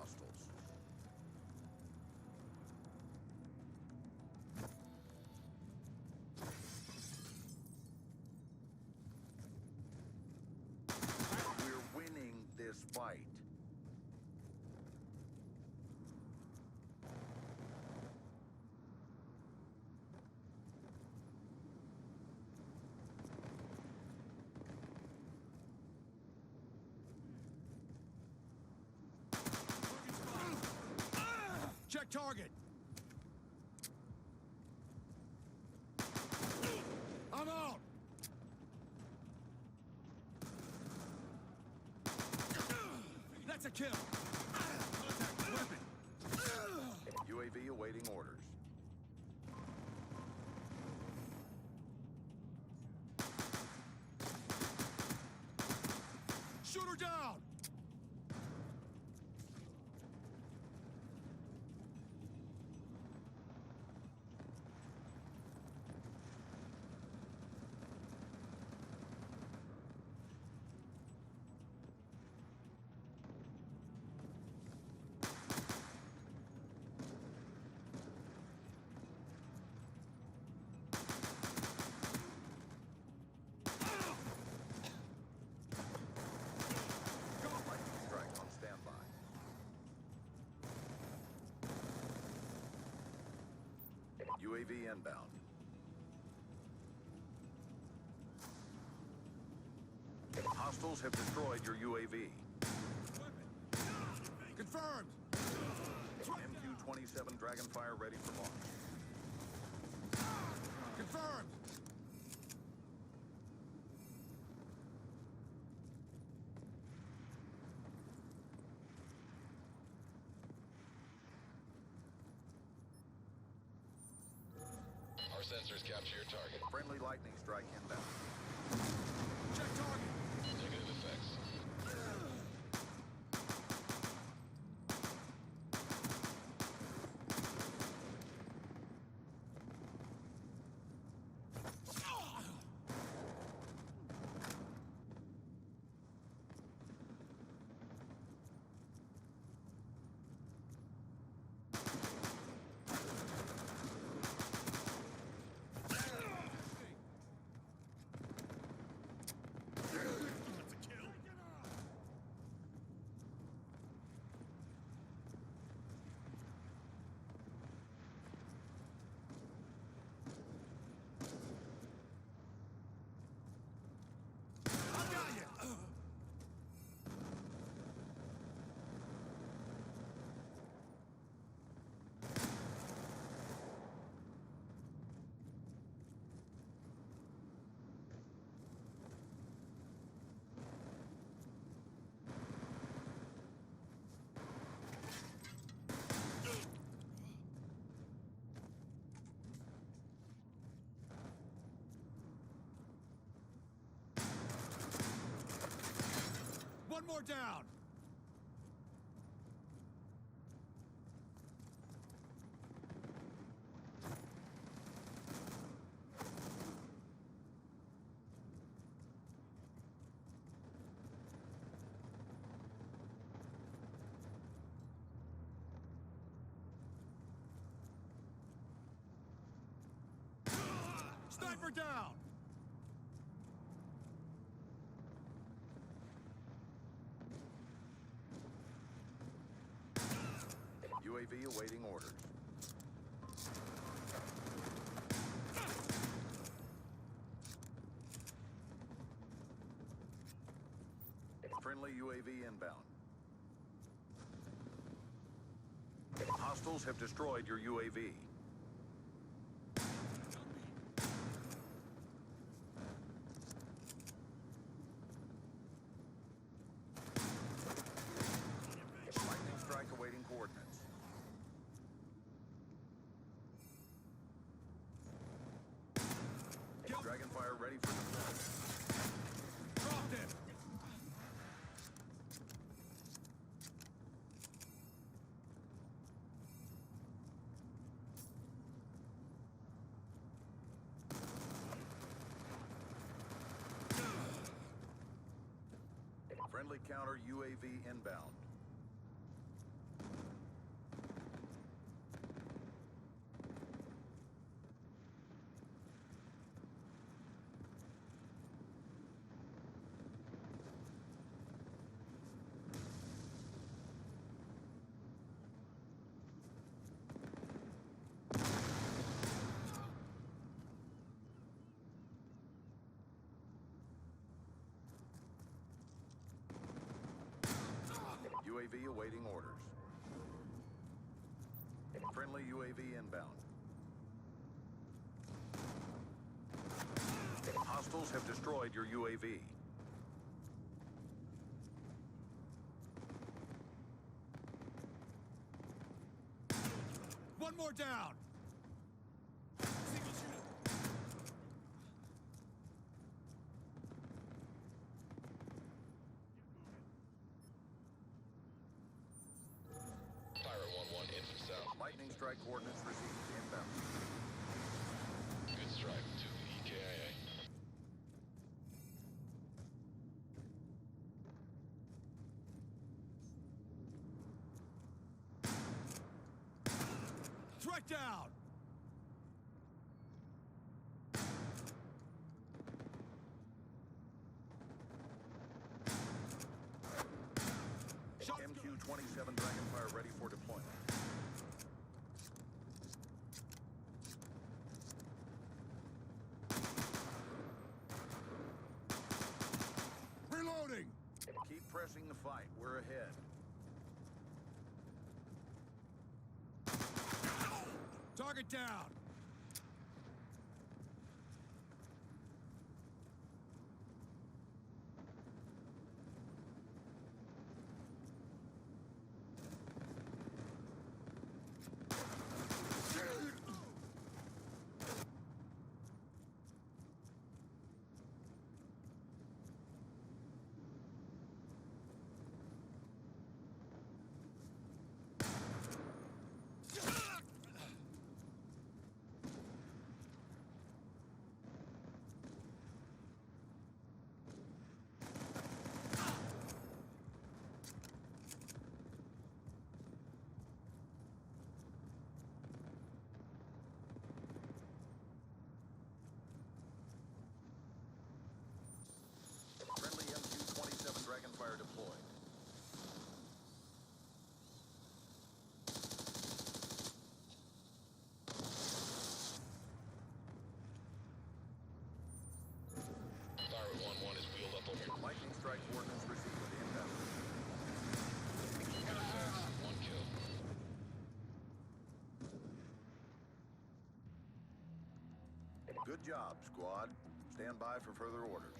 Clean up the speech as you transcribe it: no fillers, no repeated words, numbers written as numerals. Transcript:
hostiles. We're winning this fight. Check target! I'm out! That's a kill! Contact weapon! UAV awaiting orders. Shoot her down! Lightning strike on standby. UAV inbound. Hostiles have destroyed your UAV. Confirmed! MQ-27 Dragonfire ready for launch. Confirmed! Our sensors capture your target. Friendly lightning strike inbound. Check target! Negative effects. That's a kill! I got you! One more down! Sniper down! UAV awaiting orders. Friendly UAV inbound. Hostiles have destroyed your UAV. Lightning strike awaiting coordinates. Dragonfire ready for deployment. Dropped it! Friendly counter UAV inbound. UAV awaiting orders. Friendly UAV inbound. Hostiles have destroyed your UAV. One more down. Single shooter. Pirate 1-1 in from south. Lightning strike coordinates received inbound. Good strike to EKIA. Threat down. Shots going. MQ-27 Dragonfire ready for deployment. Reloading. Keep pressing the fight. We're ahead. Target down. Friendly MQ-27 Dragonfire deployed. Pirate 1-1 is wheeled up over. Lightning strike coordinates received inbound. Good attacks. 1 kill. Good job, squad. Stand by for further orders.